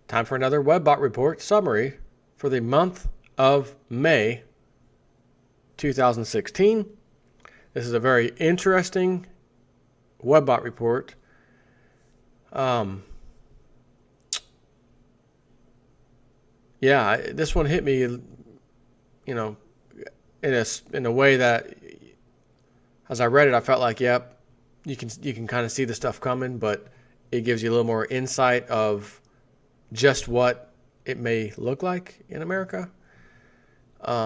Time for another Webbot report summary for the month of May 2016. This is a very interesting Webbot report. This one hit me, in a way that, as I read it, I felt like, yep, you can kind of see the stuff coming, but it gives you a little more insight of just what it may look like in America,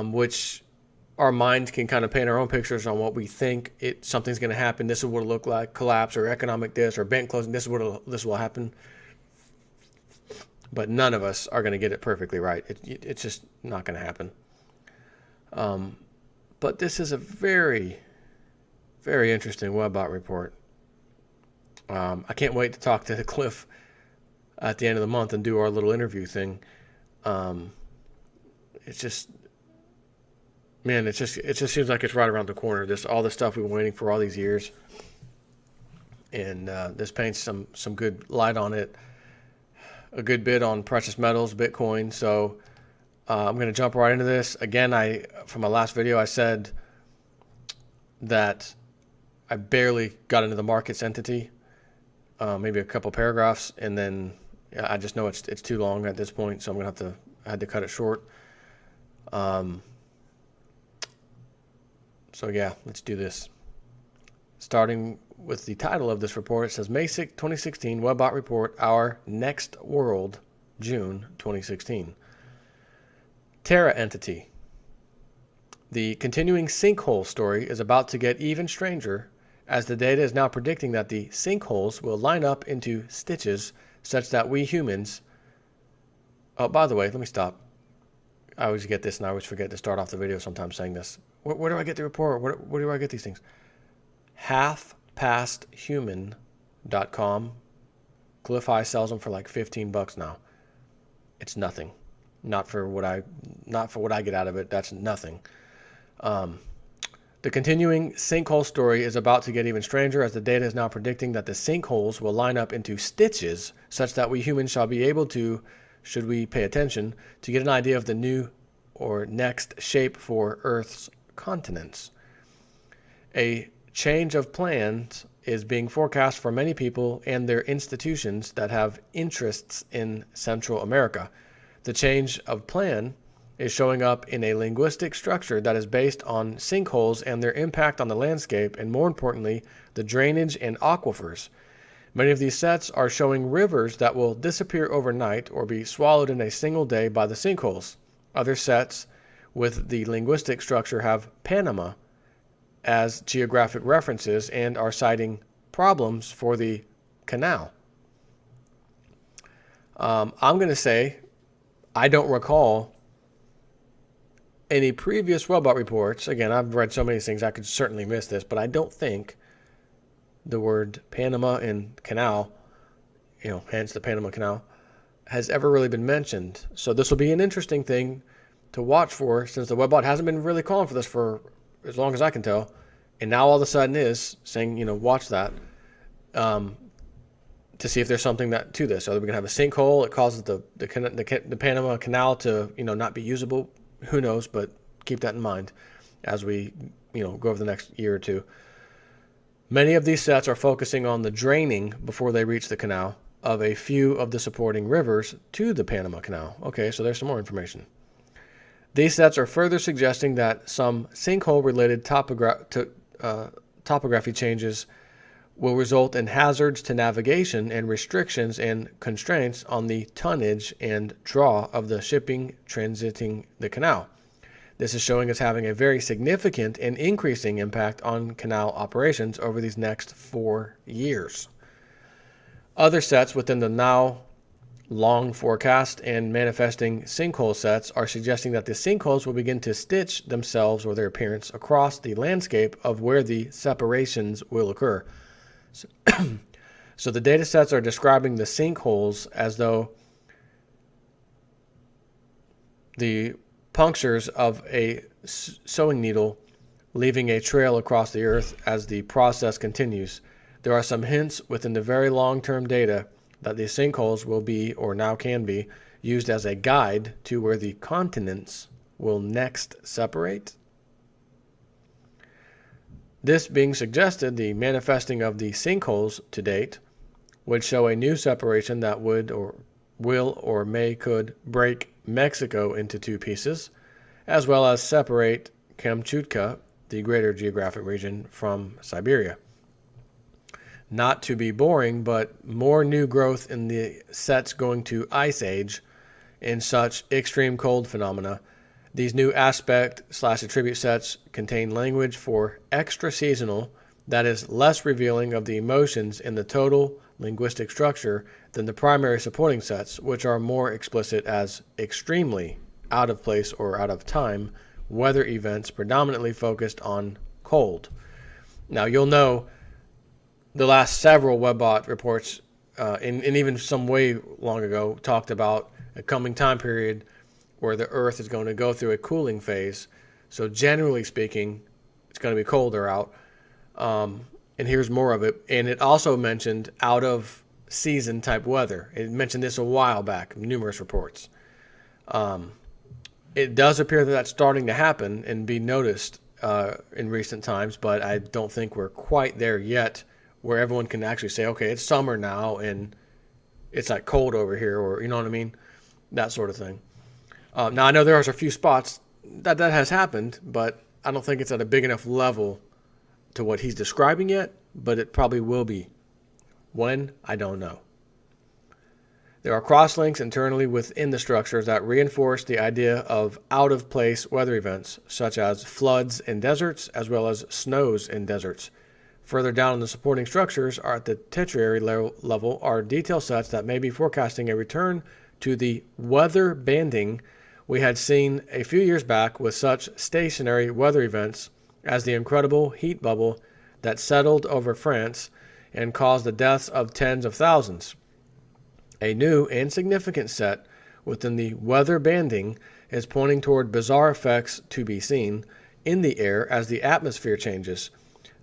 which our minds can kind of paint our own pictures on what we think something's going to happen. This is what it'll look like: collapse or economic this or bank closing. This will happen. But none of us are going to get it perfectly right. It's just not going to happen. But this is a very, very interesting Webbot report. I can't wait to talk to Cliff at the end of the month and do our little interview thing. It just seems like it's right around the corner. All the stuff we've been waiting for all these years, and this paints some good light on it. A good bit on precious metals, Bitcoin. So I'm going to jump right into this. Again, from my last video, I said that I barely got into the markets entity, maybe a couple paragraphs, and then I just know it's too long at this point, so I had to cut it short. So yeah, let's do this. Starting with the title of this report, it says May 6, 2016 Webbot Report, Our Next World, June 2016. Terra entity. The continuing sinkhole story is about to get even stranger, as the data is now predicting that the sinkholes will line up into stitches such that we humans... Oh, by the way, let me stop. I always get this and I always forget to start off the video sometimes saying this. Where do I get the report? Where do I get these things? halfpasthuman.com. Cliff High sells them for like $15 now. It's nothing. Not for what I get out of it. That's nothing. The continuing sinkhole story is about to get even stranger, as the data is now predicting that the sinkholes will line up into stitches such that we humans shall be able to, should we pay attention, to get an idea of the new or next shape for Earth's continents. A change of plans is being forecast for many people and their institutions that have interests in Central America. The change of plan is showing up in a linguistic structure that is based on sinkholes and their impact on the landscape, and more importantly, the drainage and aquifers. Many of these sets are showing rivers that will disappear overnight or be swallowed in a single day by the sinkholes. Other sets with the linguistic structure have Panama as geographic references and are citing problems for the canal. I'm going to say I don't recall any previous Webbot reports. Again, I've read so many things I could certainly miss this, but I don't think the word Panama and canal, hence the Panama Canal, has ever really been mentioned. So this will be an interesting thing to watch for, since the Webbot hasn't been really calling for this for as long as I can tell, and now all of a sudden is saying, watch that, to see if there's something to this. Are we going to have a sinkhole? It causes the Panama Canal to not be usable. Who knows? But keep that in mind as we go over the next year or two. Many of these sets are focusing on the draining before they reach the canal of a few of the supporting rivers to the Panama Canal. Okay, so there's some more information. These sets are further suggesting that some sinkhole-related topography changes will result in hazards to navigation and restrictions and constraints on the tonnage and draw of the shipping transiting the canal. This is showing us having a very significant and increasing impact on canal operations over these next 4 years. Other sets within the now long forecast and manifesting sinkhole sets are suggesting that the sinkholes will begin to stitch themselves or their appearance across the landscape of where the separations will occur. So the data sets are describing the sinkholes as though the punctures of a sewing needle leaving a trail across the earth as the process continues. There are some hints within the very long-term data that these sinkholes will be, or now can be, used as a guide to where the continents will next separate. This being suggested, the manifesting of the sinkholes to date would show a new separation that would or will or may could break Mexico into two pieces, as well as separate Kamchatka, the greater geographic region, from Siberia. Not to be boring, but more new growth in the sets going to Ice Age in such extreme cold phenomena. These new aspect/attribute sets contain language for extra seasonal that is less revealing of the emotions in the total linguistic structure than the primary supporting sets, which are more explicit as extremely out of place or out of time weather events predominantly focused on cold. Now, you'll know the last several Webbot reports, and even some way long ago, talked about a coming time period where the Earth is going to go through a cooling phase. So generally speaking, it's going to be colder out. And here's more of it. And it also mentioned out of season type weather. It mentioned this a while back, numerous reports. It does appear that that's starting to happen and be noticed in recent times, but I don't think we're quite there yet where everyone can actually say, okay, it's summer now and it's like cold over here, or you know what I mean? That sort of thing. Now, I know there are a few spots that has happened, but I don't think it's at a big enough level to what he's describing yet, but it probably will be. When? I don't know. There are crosslinks internally within the structures that reinforce the idea of out-of-place weather events, such as floods in deserts as well as snows in deserts. Further down in the supporting structures are at the tertiary level are detail sets that may be forecasting a return to the weather banding we had seen a few years back with such stationary weather events as the incredible heat bubble that settled over France and caused the deaths of tens of thousands. A new and significant set within the weather banding is pointing toward bizarre effects to be seen in the air as the atmosphere changes.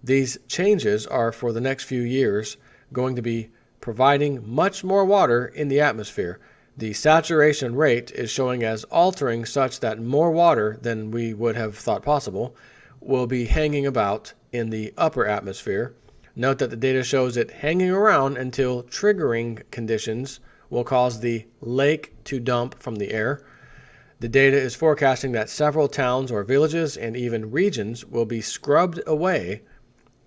These changes are for the next few years going to be providing much more water in the atmosphere. The saturation rate is showing as altering such that more water than we would have thought possible will be hanging about in the upper atmosphere. Note that the data shows it hanging around until triggering conditions will cause the lake to dump from the air. The data is forecasting that several towns or villages and even regions will be scrubbed away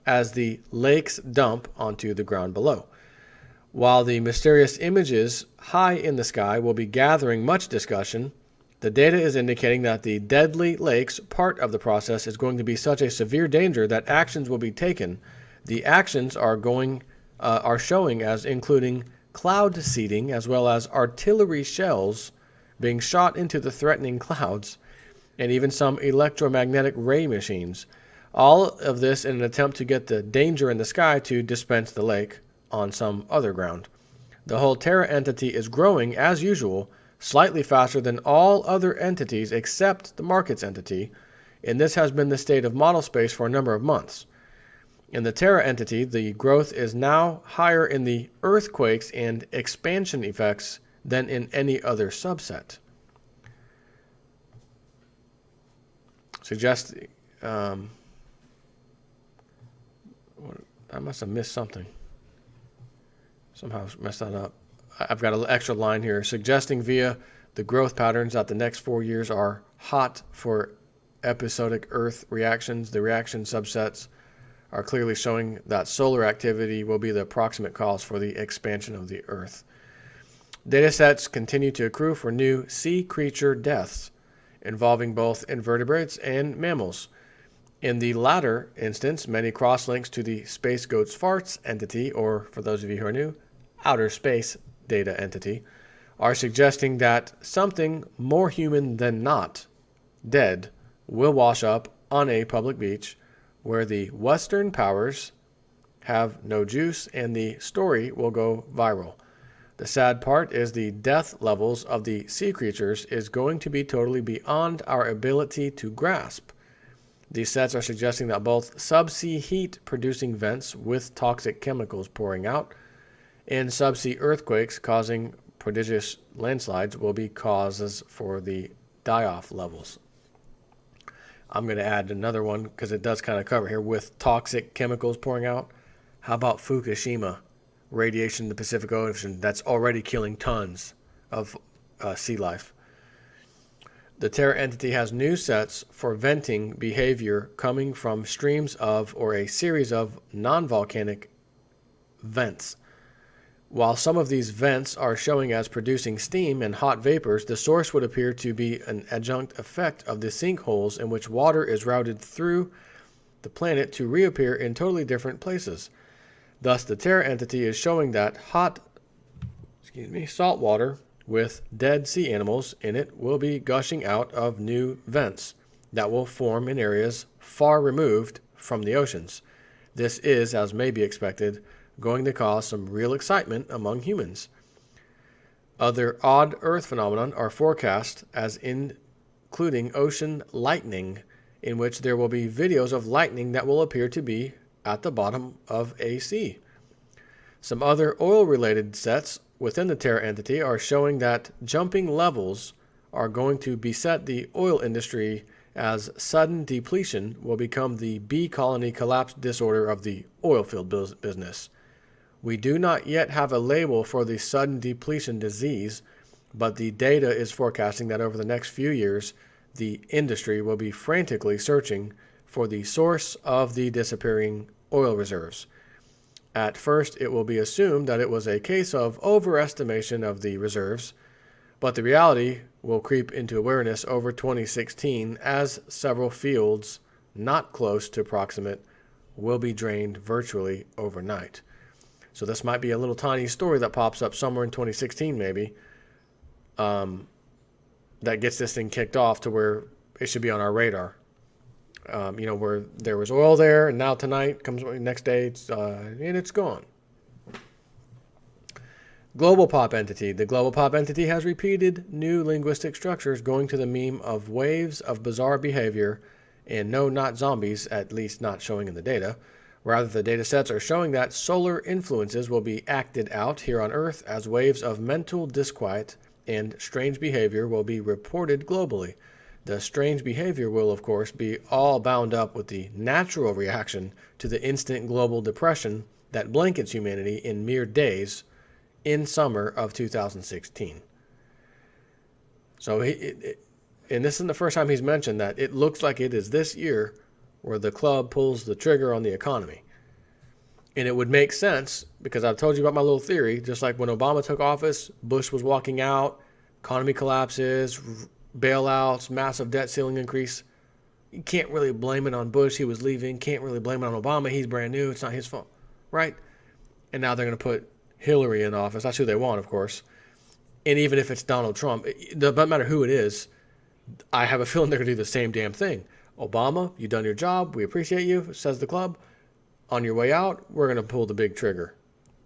as the lakes dump onto the ground below. While the mysterious images high in the sky will be gathering much discussion, the data is indicating that the deadly lakes part of the process is going to be such a severe danger that actions will be taken. The actions are showing as including cloud seeding as well as artillery shells being shot into the threatening clouds, and even some electromagnetic ray machines. All of this in an attempt to get the danger in the sky to dispense the lake on some other ground. The whole Terra entity is growing as usual, slightly faster than all other entities except the markets entity, and this has been the state of model space for a number of months. In the Terra entity, the growth is now higher in the earthquakes and expansion effects than in any other subset. I must have missed something. Somehow messed that up. I've got an extra line here. Suggesting via the growth patterns that the next 4 years are hot for episodic Earth reactions. The reaction subsets are clearly showing that solar activity will be the approximate cause for the expansion of the Earth. Datasets continue to accrue for new sea creature deaths involving both invertebrates and mammals. In the latter instance, many crosslinks to the Space Goats Farts entity, or for those of you who are new, outer space data entity, are suggesting that something more human than not dead will wash up on a public beach where the Western powers have no juice and the story will go viral. The sad part is the death levels of the sea creatures is going to be totally beyond our ability to grasp. These sets are suggesting that both subsea heat producing vents with toxic chemicals pouring out and subsea earthquakes causing prodigious landslides will be causes for the die-off levels. I'm going to add another one because it does kind of cover here with toxic chemicals pouring out. How about Fukushima? Radiation in the Pacific Ocean that's already killing tons of sea life. The Terra entity has new sets for venting behavior coming from streams of or a series of non-volcanic vents. While some of these vents are showing as producing steam and hot vapors, the source would appear to be an adjunct effect of the sinkholes in which water is routed through the planet to reappear in totally different places. Thus, the Terra entity is showing that salt water with dead sea animals in it will be gushing out of new vents that will form in areas far removed from the oceans. This is, as may be expected, going to cause some real excitement among humans. Other odd Earth phenomena are forecast as including ocean lightning, in which there will be videos of lightning that will appear to be at the bottom of a sea. Some other oil-related sets within the Terra entity are showing that jumping levels are going to beset the oil industry as sudden depletion will become the bee colony collapse disorder of the oil field business. We do not yet have a label for the sudden depletion disease, but the data is forecasting that over the next few years, the industry will be frantically searching for the source of the disappearing oil reserves. At first, it will be assumed that it was a case of overestimation of the reserves, but the reality will creep into awareness over 2016 as several fields not close to proximate will be drained virtually overnight. So this might be a little tiny story that pops up somewhere in 2016 maybe, that gets this thing kicked off to where it should be on our radar. Where there was oil there, and now tonight comes next day, and it's gone. Global pop entity. The global pop entity has repeated new linguistic structures going to the meme of waves of bizarre behavior, and no, not zombies, at least not showing in the data. Rather, the data sets are showing that solar influences will be acted out here on Earth as waves of mental disquiet and strange behavior will be reported globally. The strange behavior will, of course, be all bound up with the natural reaction to the instant global depression that blankets humanity in mere days in summer of 2016. So, and this isn't the first time he's mentioned that it looks like it is this year where the club pulls the trigger on the economy. And it would make sense because I've told you about my little theory, just like when Obama took office, Bush was walking out, economy collapses, bailouts, massive debt ceiling increase. You can't really blame it on Bush. He was leaving. Can't really blame it on Obama. He's brand new. It's not his fault, right? And now they're going to put Hillary in office. That's who they want, of course. And even if it's Donald Trump, it doesn't matter who it is. I have a feeling they're going to do the same damn thing. Obama, you've done your job. We appreciate you, says the club. On your way out, we're going to pull the big trigger.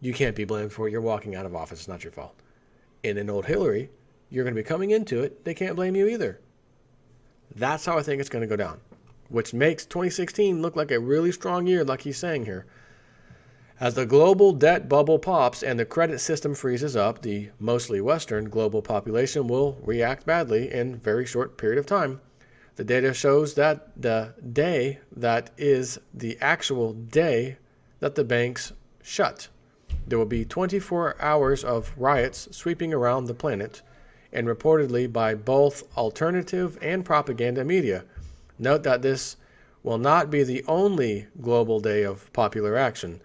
You can't be blamed for it. You're walking out of office. It's not your fault. And in old Hillary, you're going to be coming into it. They can't blame you either. That's how I think it's going to go down, which makes 2016 look like a really strong year, like he's saying here. As the global debt bubble pops and the credit system freezes up, the mostly Western global population will react badly in a very short period of time. The data shows that the day that is the actual day that the banks shut. There will be 24 hours of riots sweeping around the planet, and reportedly by both alternative and propaganda media. Note that this will not be the only global day of popular action.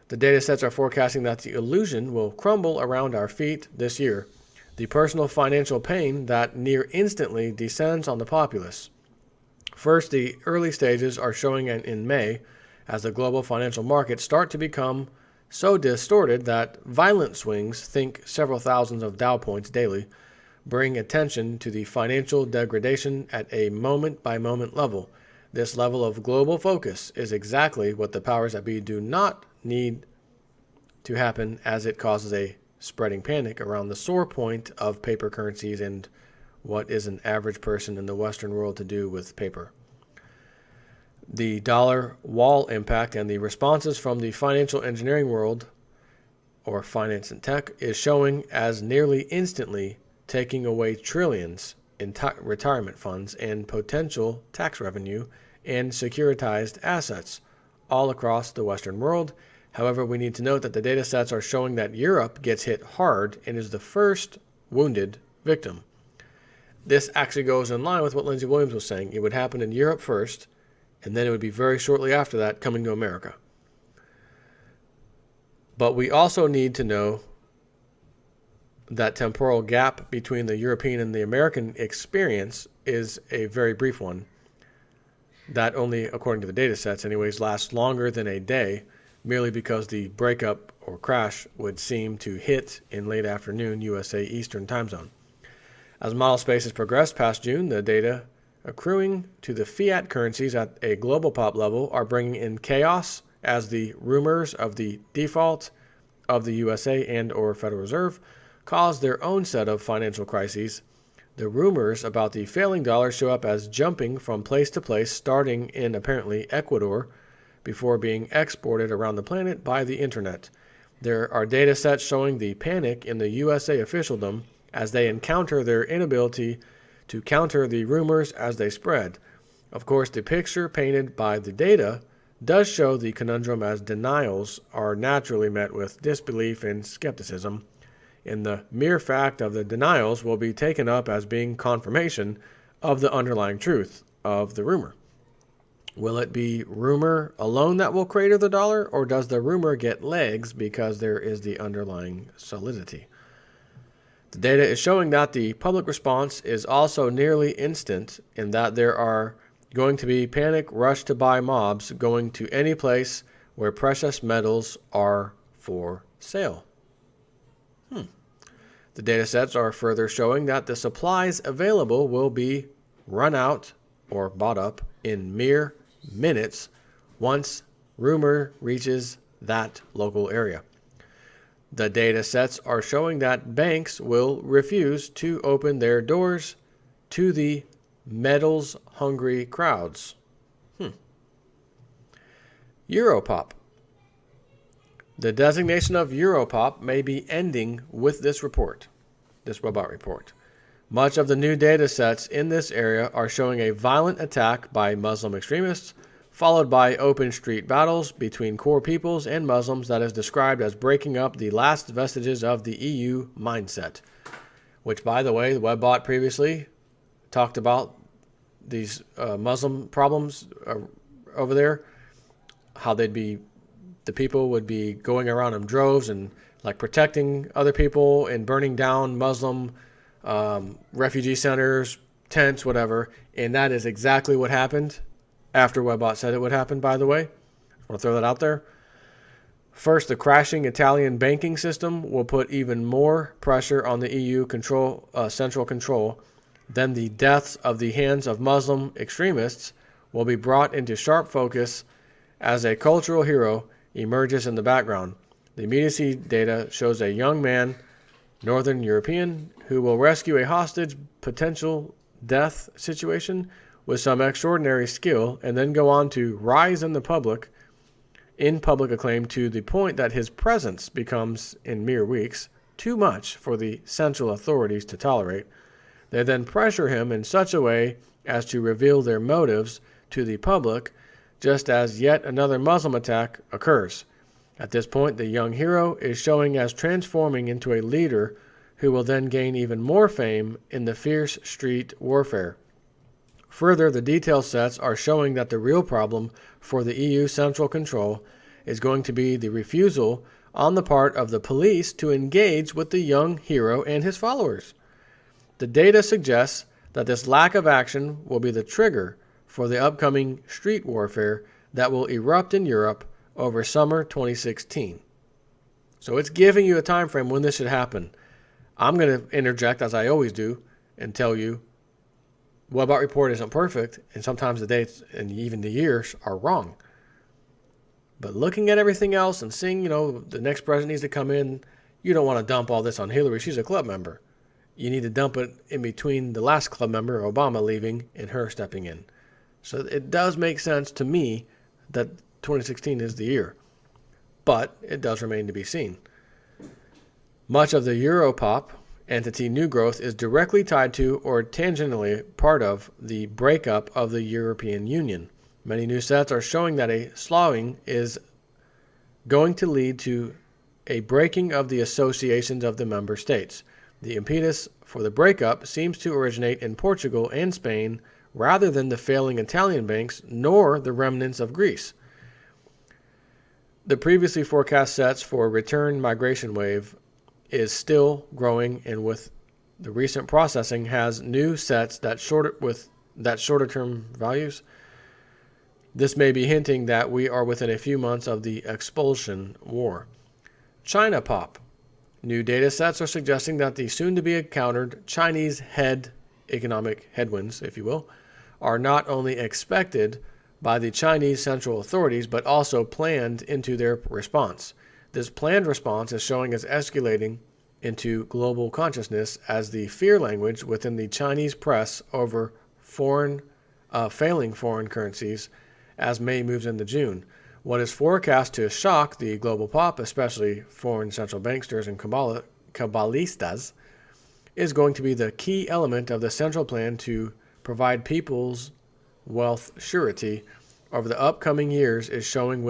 The datasets are forecasting that the illusion will crumble around our feet this year, the personal financial pain that near instantly descends on the populace. First, the early stages are showing in May as the global financial markets start to become so distorted that violent swings, think several thousands of Dow points daily, bring attention to the financial degradation at a moment-by-moment level. This level of global focus is exactly what the powers that be do not need to happen, as it causes a spreading panic around the sore point of paper currencies and what is an average person in the Western world to do with paper. The dollar wall impact and the responses from the financial engineering world or finance and tech, is showing as nearly instantly taking away trillions in retirement funds and potential tax revenue and securitized assets all across the Western world. However, we need to note that the data sets are showing that Europe gets hit hard and is the first wounded victim. This actually goes in line with what Lindsey Williams was saying. It would happen in Europe first, and then it would be very shortly after that coming to America. But we also need to know that temporal gap between the European and the American experience is a very brief one. That only, according to the data sets anyways, lasts longer than a day, merely because the breakup or crash would seem to hit in late afternoon USA Eastern time zone. As model spaces progress past June, the data accruing to the fiat currencies at a global pop level are bringing in chaos as the rumors of the default of the USA and or Federal Reserve cause their own set of financial crises. The rumors about the failing dollar show up as jumping from place to place, starting in apparently Ecuador before being exported around the planet by the internet. There are data sets showing the panic in the USA officialdom as they encounter their inability to counter the rumors as they spread. Of course, the picture painted by the data does show the conundrum as denials are naturally met with disbelief and skepticism, and the mere fact of the denials will be taken up as being confirmation of the underlying truth of the rumor. Will it be rumor alone that will crater the dollar, or does the rumor get legs because there is the underlying solidity? The data is showing that the public response is also nearly instant in that there are going to be panic rush to buy mobs going to any place where precious metals are for sale. The data sets are further showing that the supplies available will be run out or bought up in mere minutes once rumor reaches that local area. The data sets are showing that banks will refuse to open their doors to the metals-hungry crowds. Europop. The designation of Europop may be ending with this report, this Webbot report. Much of the new data sets in this area are showing a violent attack by Muslim extremists, followed by open street battles between core peoples and Muslims that is described as breaking up the last vestiges of the EU mindset. Which, by the way, the Webbot previously talked about these Muslim problems over there, how the people would be going around in droves and like protecting other people and burning down Muslim refugee centers, tents, whatever. And that is exactly what happened after Webbot said it would happen, by the way. I want to throw that out there. First, the crashing Italian banking system will put even more pressure on the EU central control. Then the deaths of the hands of Muslim extremists will be brought into sharp focus as a cultural hero emerges in the background. The immediacy data shows a young man, Northern European, who will rescue a hostage potential death situation with some extraordinary skill and then go on to rise in public acclaim to the point that his presence becomes, in mere weeks, too much for the central authorities to tolerate. They then pressure him in such a way as to reveal their motives to the public, just as yet another Muslim attack occurs. At this point, the young hero is showing as transforming into a leader who will then gain even more fame in the fierce street warfare. Further, the detail sets are showing that the real problem for the EU central control is going to be the refusal on the part of the police to engage with the young hero and his followers. The data suggests that this lack of action will be the trigger for the upcoming street warfare that will erupt in Europe over summer 2016. So it's giving you a time frame when this should happen. I'm going to interject, as I always do, and tell you Webbot report isn't perfect, and sometimes the dates and even the years are wrong. But looking at everything else and seeing, the next president needs to come in, you don't want to dump all this on Hillary. She's a club member. You need to dump it in between the last club member, Obama, leaving and her stepping in. So it does make sense to me that 2016 is the year. But it does remain to be seen. Much of the Europop entity new growth is directly tied to or tangentially part of the breakup of the European Union. Many new sets are showing that a slowing is going to lead to a breaking of the associations of the member states. The impetus for the breakup seems to originate in Portugal and Spain rather than the failing Italian banks nor the remnants of Greece. The previously forecast sets for return migration wave is still growing, and with the recent processing has new sets that shorter term values. This may be hinting that we are within a few months of the expulsion war. China pop. New data sets are suggesting that the soon-to-be encountered Chinese economic headwinds, if you will, are not only expected by the Chinese central authorities, but also planned into their response. This planned response is showing as escalating into global consciousness as the fear language within the Chinese press over failing foreign currencies as May moves into June. What is forecast to shock the global pop, especially foreign central banksters and Kabbalistas, is going to be the key element of the central plan to provide people's wealth surety over the upcoming years is showing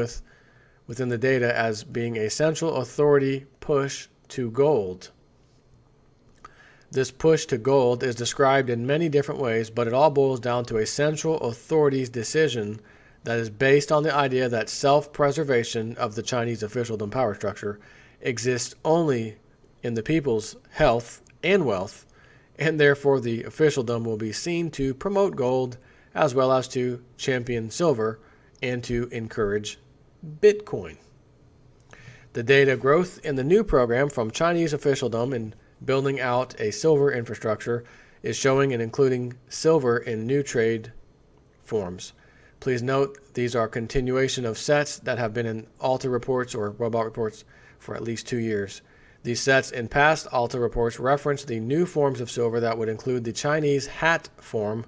within the data as being a central authority push to gold. This push to gold is described in many different ways, but it all boils down to a central authority's decision that is based on the idea that self-preservation of the Chinese officialdom power structure exists only in the people's health and wealth, and therefore the officialdom will be seen to promote gold as well as to champion silver and to encourage Bitcoin. The data growth in the new program from Chinese officialdom in building out a silver infrastructure is showing and including silver in new trade forms. Please note these are continuation of sets that have been in Alta reports or Webbot reports for at least 2 years. These sets in past Alta reports reference the new forms of silver that would include the Chinese hat form,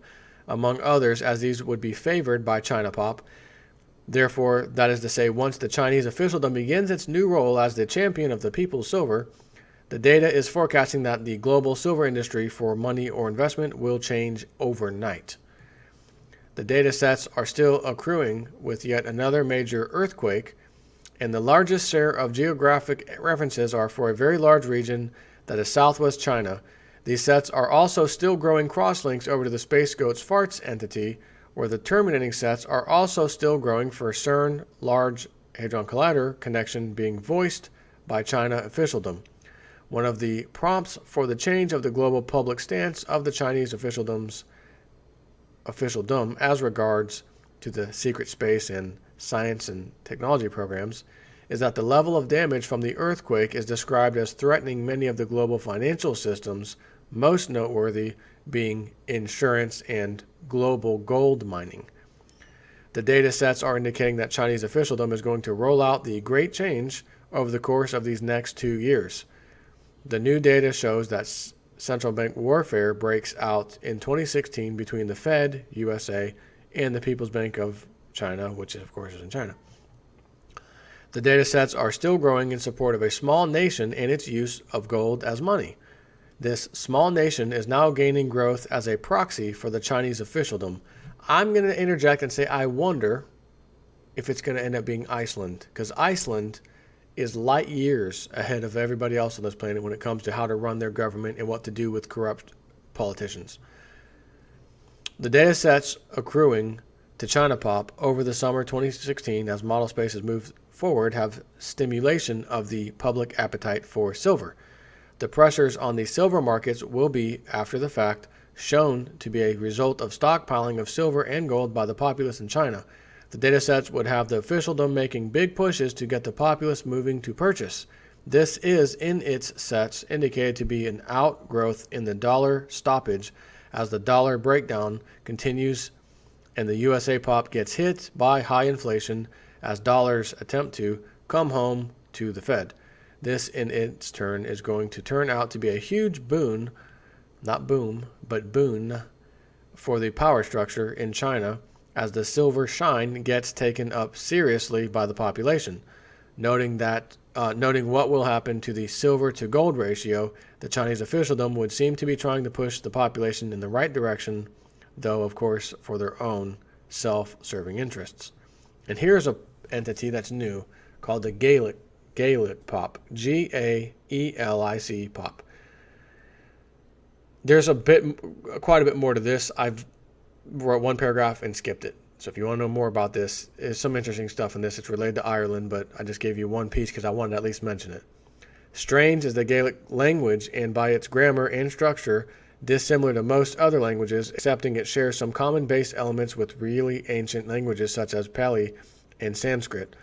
among others, as these would be favored by China pop. Therefore, that is to say, once the Chinese officialdom begins its new role as the champion of the people's silver, the data is forecasting that the global silver industry for money or investment will change overnight. The data sets are still accruing with yet another major earthquake, and the largest share of geographic references are for a very large region that is southwest China. These sets are also still growing crosslinks over to the Space Goats Farts entity, where the terminating sets are also still growing for CERN Large Hadron Collider connection being voiced by China officialdom. One of the prompts for the change of the global public stance of the Chinese officialdom as regards to the secret space and science and technology programs is that the level of damage from the earthquake is described as threatening many of the global financial systems, most noteworthy being insurance and global gold mining. The data sets are indicating that Chinese officialdom is going to roll out the great change over the course of these next 2 years. The new data shows that central bank warfare breaks out in 2016 between the Fed, USA, and the People's Bank of China, which of course is in China. The data sets are still growing in support of a small nation and its use of gold as money. This small nation is now gaining growth as a proxy for the Chinese officialdom. I'm going to interject and say I wonder if it's going to end up being Iceland, because Iceland is light years ahead of everybody else on this planet when it comes to how to run their government and what to do with corrupt politicians. The data sets accruing to China pop over the summer 2016 as model spaces move forward have stimulation of the public appetite for silver. The pressures on the silver markets will be, after the fact, shown to be a result of stockpiling of silver and gold by the populace in China. The data sets would have the officialdom making big pushes to get the populace moving to purchase. This is, in its sets, indicated to be an outgrowth in the dollar stoppage as the dollar breakdown continues and the USA pop gets hit by high inflation as dollars attempt to come home to the Fed. This, in its turn, is going to turn out to be a huge boon, not boom, but boon, for the power structure in China as the silver shine gets taken up seriously by the population. Noting what will happen to the silver to gold ratio, the Chinese officialdom would seem to be trying to push the population in the right direction, though of course for their own self-serving interests. And here's an entity that's new called the Gaelic pop, Gaelic pop. There's quite a bit more to this. I've wrote one paragraph and skipped it. So if you want to know more about this, there's some interesting stuff in this. It's related to Ireland, but I just gave you one piece because I wanted to at least mention it. Strange is the Gaelic language, and by its grammar and structure, dissimilar to most other languages, excepting it shares some common base elements with really ancient languages such as Pali and Sanskrit.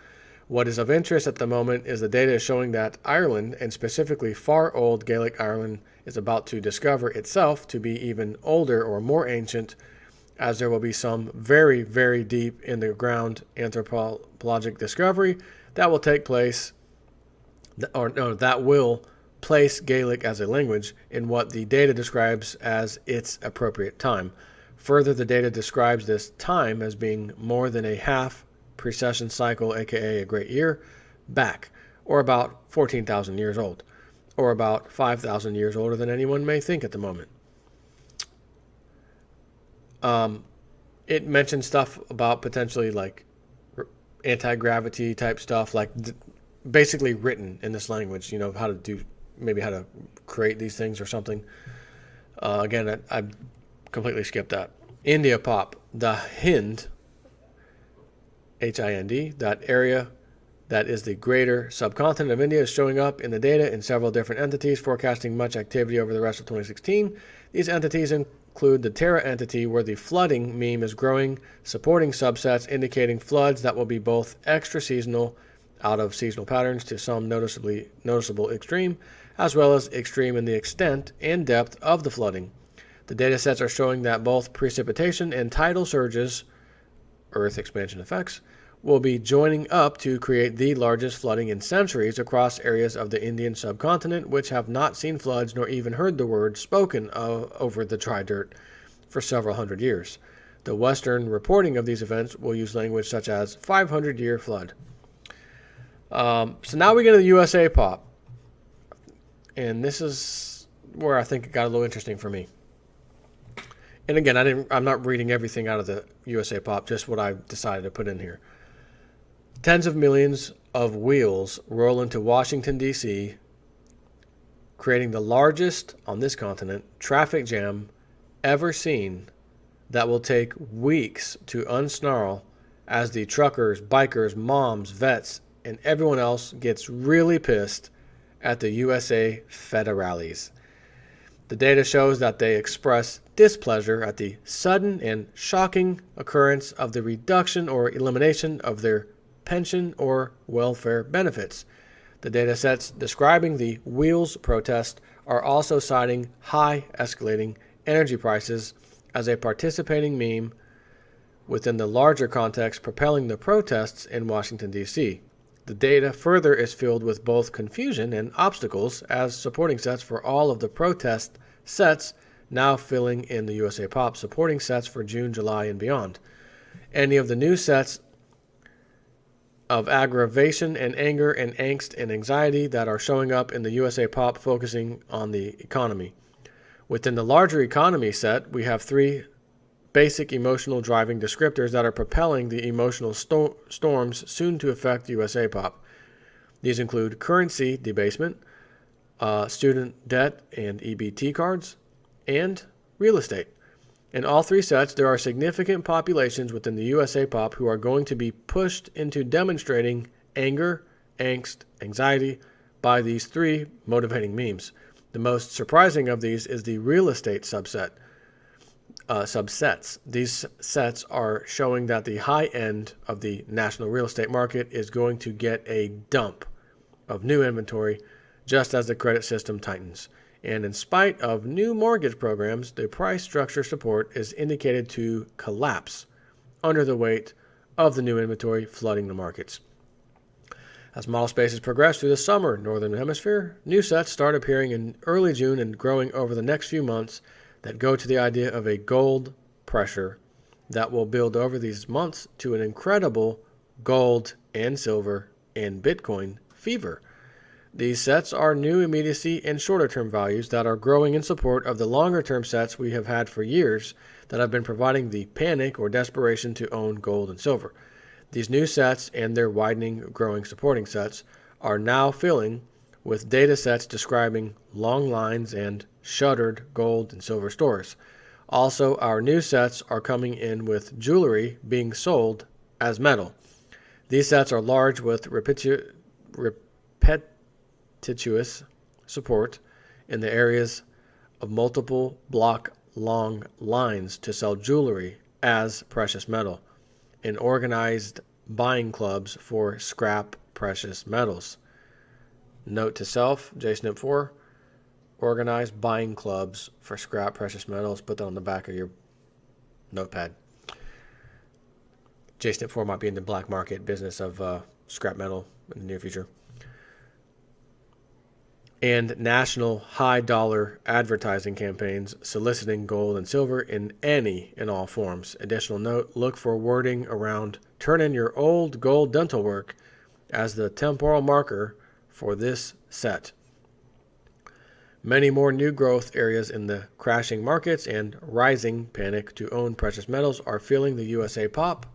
What is of interest at the moment is the data showing that Ireland, and specifically far old Gaelic Ireland, is about to discover itself to be even older or more ancient, as there will be some very, very deep in the ground anthropologic discovery that will take place, that will place Gaelic as a language in what the data describes as its appropriate time. Further, the data describes this time as being more than a half precession cycle, aka a great year, back, or about 14,000 years old, or about 5,000 years older than anyone may think at the moment. It mentions stuff about potentially like anti-gravity type stuff, like basically written in this language, how to create these things or something. Again, I completely skipped that. India pop, the Hind, Hind, that area that is the greater subcontinent of India is showing up in the data in several different entities, forecasting much activity over the rest of 2016. These entities include the Terra entity, where the flooding meme is growing, supporting subsets indicating floods that will be both extra seasonal, out of seasonal patterns, to some noticeable extreme, as well as extreme in the extent and depth of the flooding. The data sets are showing that both precipitation and tidal surges, Earth expansion effects, will be joining up to create the largest flooding in centuries across areas of the Indian subcontinent, which have not seen floods nor even heard the word spoken over the dry dirt for several hundred years. The Western reporting of these events will use language such as 500-year flood. So now we get to the USA pop. And this is where I think it got a little interesting for me. And again, I'm not reading everything out of the USA pop, just what I decided to put in here. Tens of millions of wheels roll into Washington, D.C., creating the largest, on this continent, traffic jam ever seen that will take weeks to unsnarl as the truckers, bikers, moms, vets, and everyone else gets really pissed at the USA federales. The data shows that they express displeasure at the sudden and shocking occurrence of the reduction or elimination of their pension or welfare benefits. The data sets describing the Wheels protest are also citing high escalating energy prices as a participating meme within the larger context propelling the protests in Washington, D.C. The data further is filled with both confusion and obstacles as supporting sets for all of the protest sets now filling in the USA Pop supporting sets for June, July, and beyond. Any of the new sets of aggravation and anger and angst and anxiety that are showing up in the USA Pop focusing on the economy. Within the larger economy set, we have three basic emotional driving descriptors that are propelling the emotional storms soon to affect USA Pop. These include currency debasement, student debt and EBT cards, and real estate. In all three sets, there are significant populations within the USA Pop who are going to be pushed into demonstrating anger, angst, anxiety by these three motivating memes. The most surprising of these is the real estate subsets. These sets are showing that the high end of the national real estate market is going to get a dump of new inventory just as the credit system tightens. And in spite of new mortgage programs, the price structure support is indicated to collapse under the weight of the new inventory flooding the markets. As model spaces progress through the summer northern hemisphere, new sets start appearing in early June and growing over the next few months that go to the idea of a gold pressure that will build over these months to an incredible gold and silver and Bitcoin fever. These sets are new immediacy and shorter-term values that are growing in support of the longer-term sets we have had for years that have been providing the panic or desperation to own gold and silver. These new sets and their widening, growing supporting sets are now filling with data sets describing long lines and shuttered gold and silver stores. Also, our new sets are coming in with jewelry being sold as metal. These sets are large with repetitious support in the areas of multiple block long lines to sell jewelry as precious metal in organized buying clubs for scrap precious metals. Note to self, JSNIP4, organized buying clubs for scrap precious metals. Put that on the back of your notepad. JSNIP4 might be in the black market business of scrap metal in the near future. And national high-dollar advertising campaigns soliciting gold and silver in any and all forms. Additional note, look for wording around turn in your old gold dental work as the temporal marker for this set. Many more new growth areas in the crashing markets and rising panic to own precious metals are filling the USA pop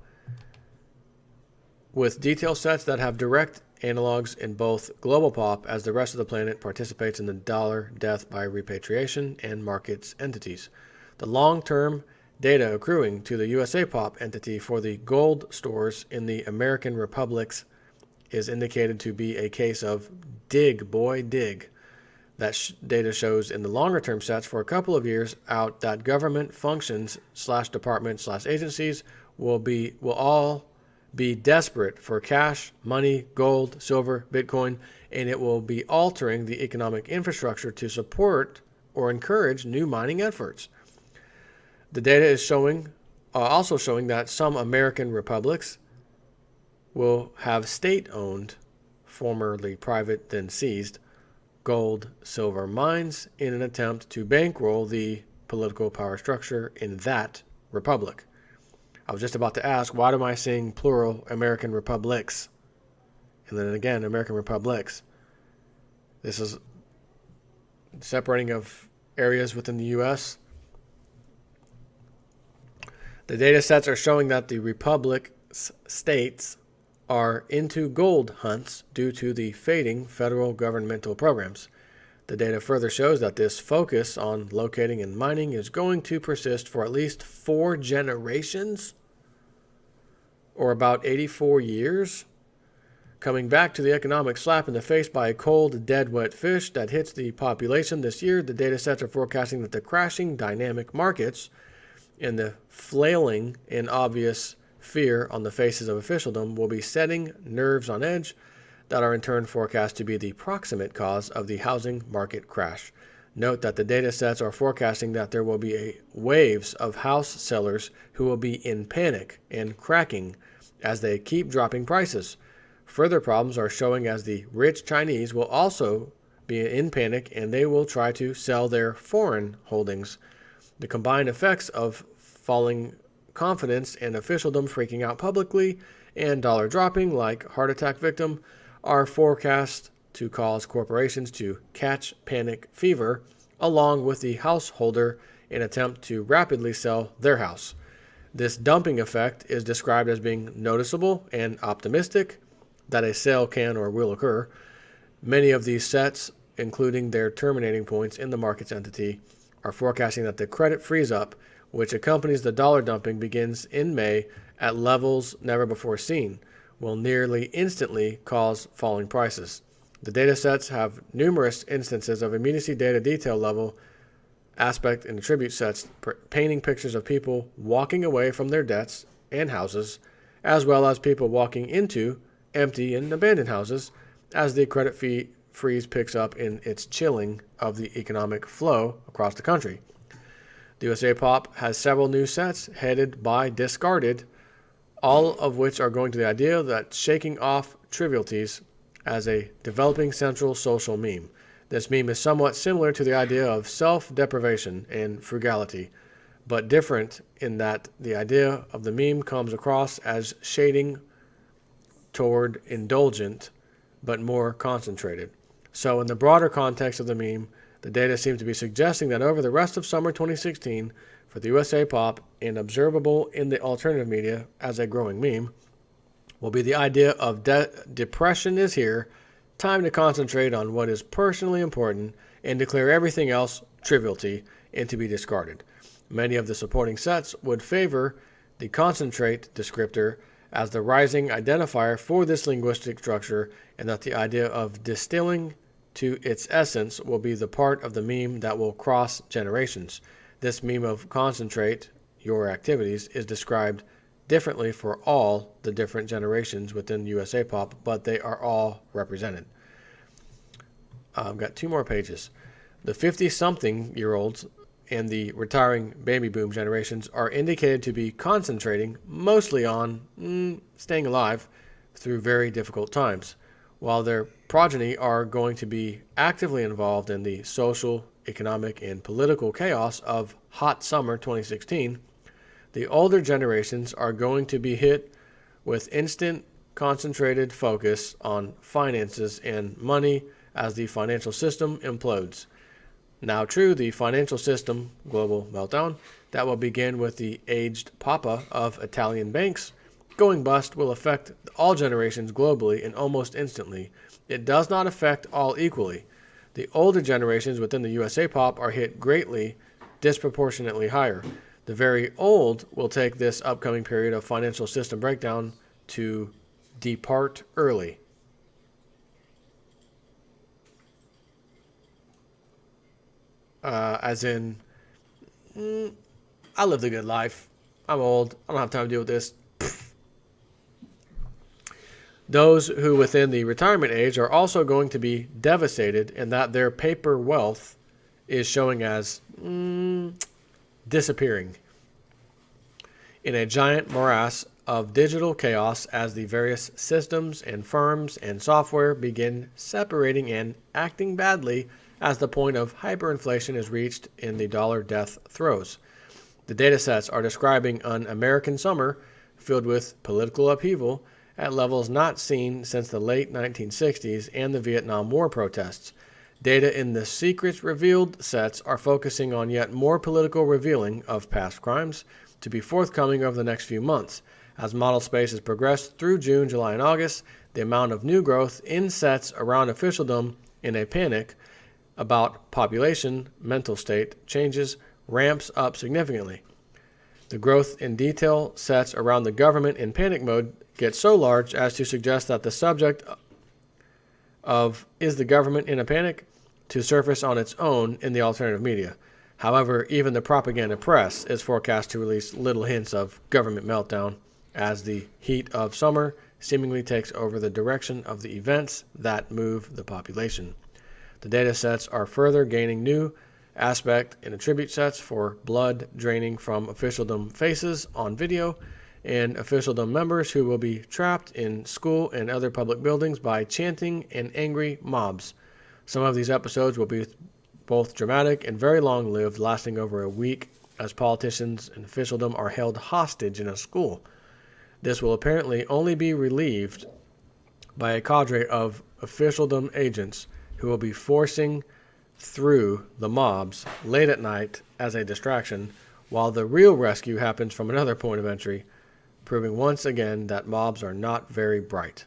with detail sets that have direct analogs in both global pop as the rest of the planet participates in the dollar death by repatriation and markets entities. The long-term data accruing to the USA pop entity for the gold stores in the American republics is indicated to be a case of dig, boy, dig. That data shows in the longer-term sets for a couple of years out that government functions /departments/agencies will all be desperate for cash, money, gold, silver, Bitcoin, and it will be altering the economic infrastructure to support or encourage new mining efforts. The data is also showing that some American republics will have state-owned, formerly private then seized, gold, silver mines in an attempt to bankroll the political power structure in that republic. I was just about to ask, why am I saying plural American republics? And then again, American republics. This is separating of areas within the U.S. The data sets are showing that the republic's states are into gold hunts due to the fading federal governmental programs. The data further shows that this focus on locating and mining is going to persist for at least 4 generations, or about 84 years. Coming back to the economic slap in the face by a cold, dead, wet fish that hits the population this year, the data sets are forecasting that the crashing dynamic markets and the flailing and obvious fear on the faces of officialdom will be setting nerves on edge that are in turn forecast to be the proximate cause of the housing market crash. Note that the data sets are forecasting that there will be waves of house sellers who will be in panic and cracking as they keep dropping prices. Further problems are showing as the rich Chinese will also be in panic and they will try to sell their foreign holdings. The combined effects of falling confidence and officialdom freaking out publicly and dollar dropping like heart attack victim are forecast to cause corporations to catch panic fever along with the householder in attempt to rapidly sell their house. This dumping effect is described as being noticeable and optimistic that a sale can or will occur. Many of these sets, including their terminating points in the market's entity, are forecasting that the credit freeze up, which accompanies the dollar dumping, begins in May at levels never before seen, will nearly instantly cause falling prices. The data sets have numerous instances of immediacy data detail level aspect and attribute sets painting pictures of people walking away from their debts and houses, as well as people walking into empty and abandoned houses as the credit freeze picks up in its chilling of the economic flow across the country. The USA Pop has several new sets headed by Discarded, all of which are going to the idea that shaking off trivialities as a developing central social meme. This meme is somewhat similar to the idea of self-deprivation and frugality, but different in that the idea of the meme comes across as shading toward indulgent, but more concentrated. So in the broader context of the meme, the data seems to be suggesting that over the rest of summer 2016, for the USA pop and observable in the alternative media as a growing meme, will be the idea of depression is here, time to concentrate on what is personally important and declare everything else triviality and to be discarded. Many of the supporting sets would favor the concentrate descriptor as the rising identifier for this linguistic structure, and that the idea of distilling to its essence will be the part of the meme that will cross generations. This meme of concentrate your activities is described differently for all the different generations within USA Pop, but they are all represented. I've got 2 more pages. The 50-something-year-olds and the retiring baby boom generations are indicated to be concentrating mostly on staying alive through very difficult times, while their progeny are going to be actively involved in the social, economic, and political chaos of hot summer 2016. The older generations are going to be hit with instant, concentrated focus on finances and money as the financial system implodes. Now true, the financial system global meltdown that will begin with the aged papa of Italian banks going bust will affect all generations globally and almost instantly. It does not affect all equally. The older generations within the USA pop are hit greatly, disproportionately higher. The very old will take this upcoming period of financial system breakdown to depart early. As in, I lived a good life. I'm old. I don't have time to deal with this. Those who within the retirement age are also going to be devastated in that their paper wealth is showing as disappearing in a giant morass of digital chaos as the various systems and firms and software begin separating and acting badly as the point of hyperinflation is reached in the dollar death throes. The datasets are describing an American summer filled with political upheaval at levels not seen since the late 1960s and the Vietnam War protests. Data in the secrets revealed sets are focusing on yet more political revealing of past crimes to be forthcoming over the next few months. As model space has progressed through June, July, and August, the amount of new growth in sets around officialdom in a panic about population, mental state changes ramps up significantly. The growth in detail sets around the government in panic mode gets so large as to suggest that the subject of is the government in a panic to surface on its own in the alternative media. However, even the propaganda press is forecast to release little hints of government meltdown as the heat of summer seemingly takes over the direction of the events that move the population. The data sets are further gaining new aspect in attribute sets for blood draining from officialdom faces on video and officialdom members who will be trapped in school and other public buildings by chanting and angry mobs. Some of these episodes will be both dramatic and very long-lived, lasting over a week as politicians and officialdom are held hostage in a school. This will apparently only be relieved by a cadre of officialdom agents who will be forcing through the mobs late at night as a distraction, while the real rescue happens from another point of entry, proving once again that mobs are not very bright.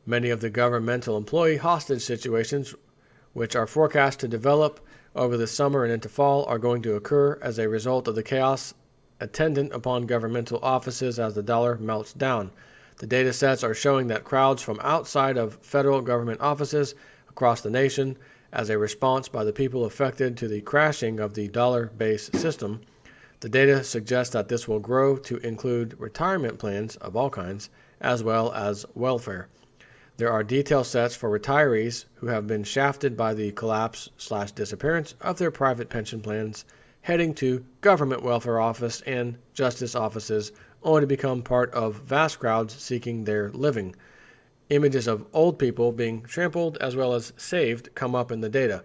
Many of the governmental employee hostage situations, which are forecast to develop over the summer and into fall, are going to occur as a result of the chaos attendant upon governmental offices as the dollar melts down. The data sets are showing that crowds from outside of federal government offices across the nation, as a response by the people affected to the crashing of the dollar-based system. The data suggests that this will grow to include retirement plans of all kinds, as well as welfare. There are detail sets for retirees who have been shafted by the collapse/disappearance of their private pension plans, heading to government welfare office and justice offices, only to become part of vast crowds seeking their living. Images of old people being trampled as well as saved come up in the data.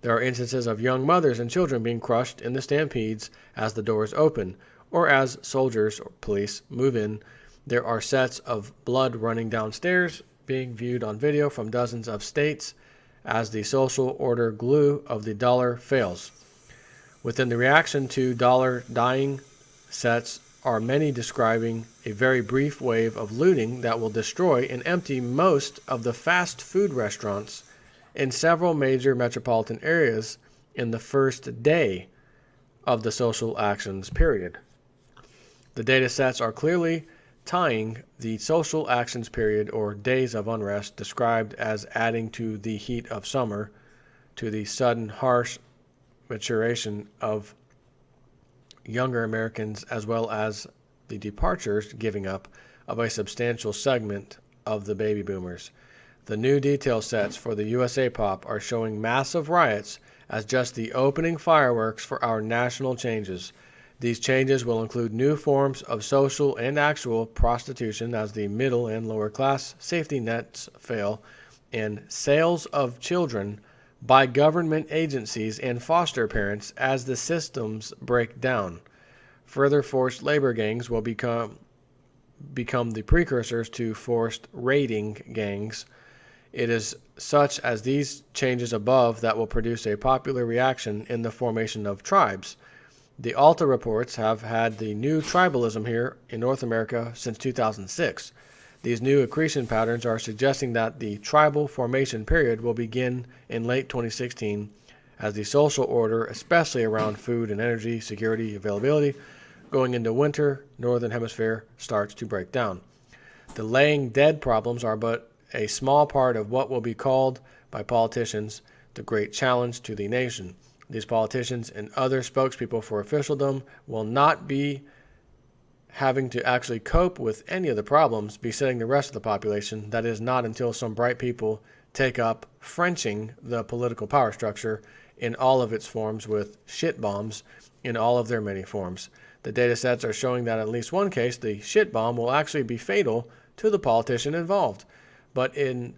There are instances of young mothers and children being crushed in the stampedes as the doors open, or as soldiers or police move in There are sets of blood running downstairs being viewed on video from dozens of states as the social order glue of the dollar fails. Within the reaction to dollar dying sets are many describing a very brief wave of looting that will destroy and empty most of the fast food restaurants in several major metropolitan areas in the first day of the social actions period. The data sets are clearly tying the social actions period or days of unrest described as adding to the heat of summer to the sudden harsh maturation of younger Americans as well as the departures giving up of a substantial segment of the baby boomers. The new detail sets for the USA Pop are showing massive riots as just the opening fireworks for our national changes. These changes will include new forms of social and actual prostitution as the middle and lower class safety nets fail, and sales of children by government agencies and foster parents as the systems break down. Further forced labor gangs will become the precursors to forced raiding gangs. It is such as these changes above that will produce a popular reaction in the formation of tribes. The Alta reports have had the new tribalism here in North America since 2006. These new accretion patterns are suggesting that the tribal formation period will begin in late 2016 as the social order, especially around food and energy security availability, going into winter, northern hemisphere, starts to break down. The laying dead problems are but a small part of what will be called by politicians the great challenge to the nation. These politicians and other spokespeople for officialdom will not be having to actually cope with any of the problems besetting the rest of the population. That is not until some bright people take up Frenching the political power structure in all of its forms with shit bombs in all of their many forms. The data sets are showing that in at least one case, the shit bomb will actually be fatal to the politician involved. But in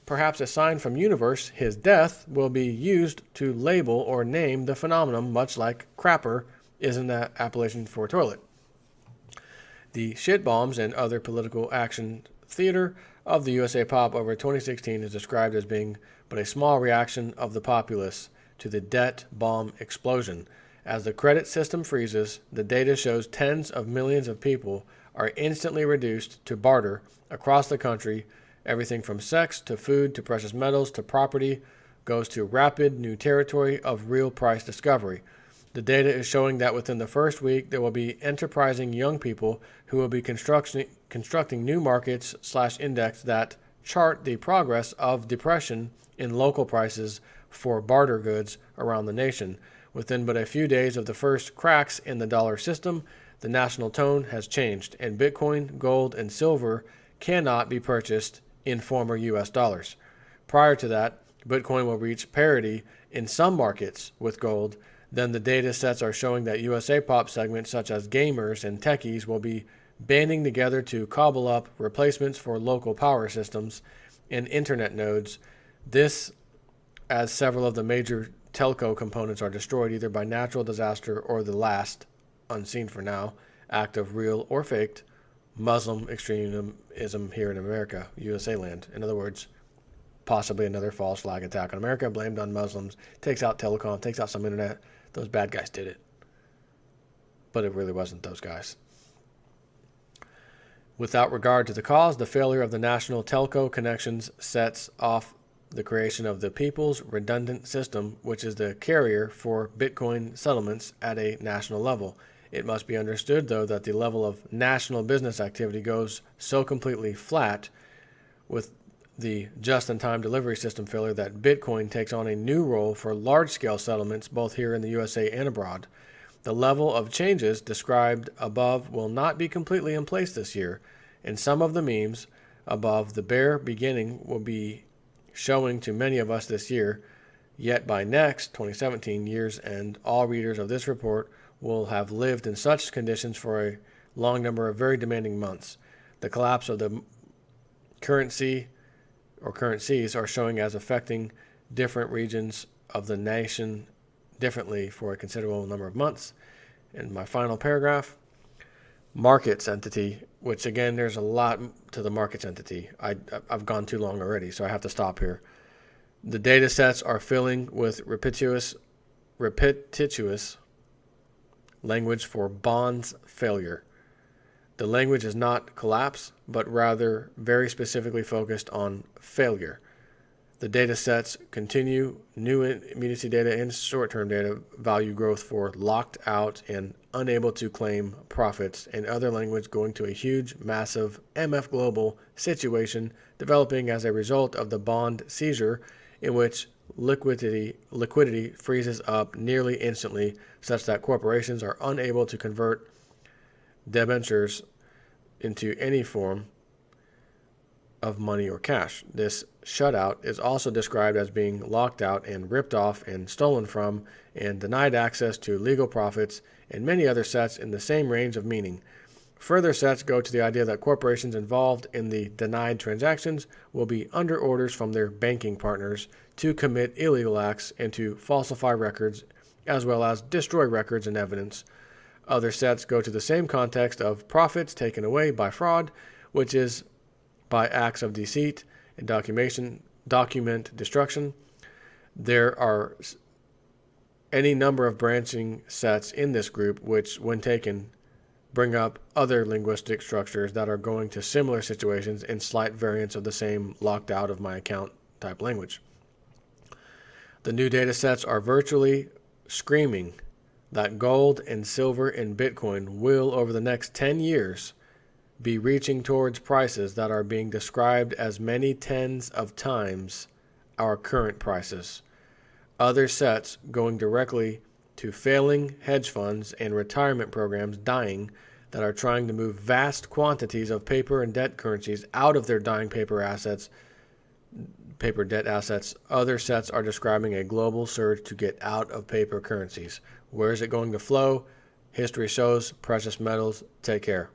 perhaps a sign from universe, his death will be used to label or name the phenomenon, much like crapper is an appellation for toilet. The shit bombs and other political action theater of the USA Pop over 2016 is described as being but a small reaction of the populace to the debt bomb explosion. As the credit system freezes, the data shows tens of millions of people are instantly reduced to barter across the country. Everything from sex to food to precious metals to property goes to rapid new territory of real price discovery. The data is showing that within the first week there will be enterprising young people who will be constructing new markets / index that chart the progress of depression in local prices for barter goods around the nation. Within but a few days of the first cracks in the dollar system, the national tone has changed, and Bitcoin, gold, and silver cannot be purchased in former U.S. dollars. Prior to that, Bitcoin will reach parity in some markets with gold. Then the data sets are showing that USA Pop segments such as gamers and techies will be banding together to cobble up replacements for local power systems and internet nodes. This, as several of the major telco components are destroyed either by natural disaster or the last, unseen for now, act of real or faked Muslim extremism here in America, USA land. In other words, possibly another false flag attack on America blamed on Muslims, takes out telecom, takes out some internet. Those bad guys did it. But it really wasn't those guys. Without regard to the cause, the failure of the national telco connections sets off the creation of the People's Redundant System, which is the carrier for Bitcoin settlements at a national level. It must be understood, though, that the level of national business activity goes so completely flat with the just-in-time delivery system failure that Bitcoin takes on a new role for large-scale settlements both here in the USA and abroad. The level of changes described above will not be completely in place this year, and some of the memes above the bare beginning will be showing to many of us this year, yet by next 2017 year's end, all readers of this report will have lived in such conditions for a long number of very demanding months. The collapse of the currency or currencies are showing as affecting different regions of the nation differently for a considerable number of months. In my final paragraph, markets entity, which again, there's a lot to the markets entity. I've gone too long already, so I have to stop here. The data sets are filling with repetitious language for bonds failure. The language is not collapse, but rather very specifically focused on failure. The data sets continue new immediacy data and short-term data value growth for locked out and unable to claim profits, and other language going to a huge, massive MF global situation developing as a result of the bond seizure, in which liquidity freezes up nearly instantly, such that corporations are unable to convert debentures into any form of money or cash. This shutout is also described as being locked out and ripped off and stolen from and denied access to legal profits, and many other sets in the same range of meaning. Further sets go to the idea that corporations involved in the denied transactions will be under orders from their banking partners to commit illegal acts and to falsify records, as well as destroy records and evidence. Other sets go to the same context of profits taken away by fraud, which is by acts of deceit and document destruction. There are any number of branching sets in this group which, when taken, bring up other linguistic structures that are going to similar situations in slight variants of the same locked out of my account type language. The new data sets are virtually screaming that gold and silver and Bitcoin will, over the next 10 years, be reaching towards prices that are being described as many tens of times our current prices. Other sets going directly to failing hedge funds and retirement programs dying that are trying to move vast quantities of paper and debt currencies out of their dying paper debt assets. Other sets are describing a global surge to get out of paper currencies. Where is it going to flow? History shows precious metals. Take care.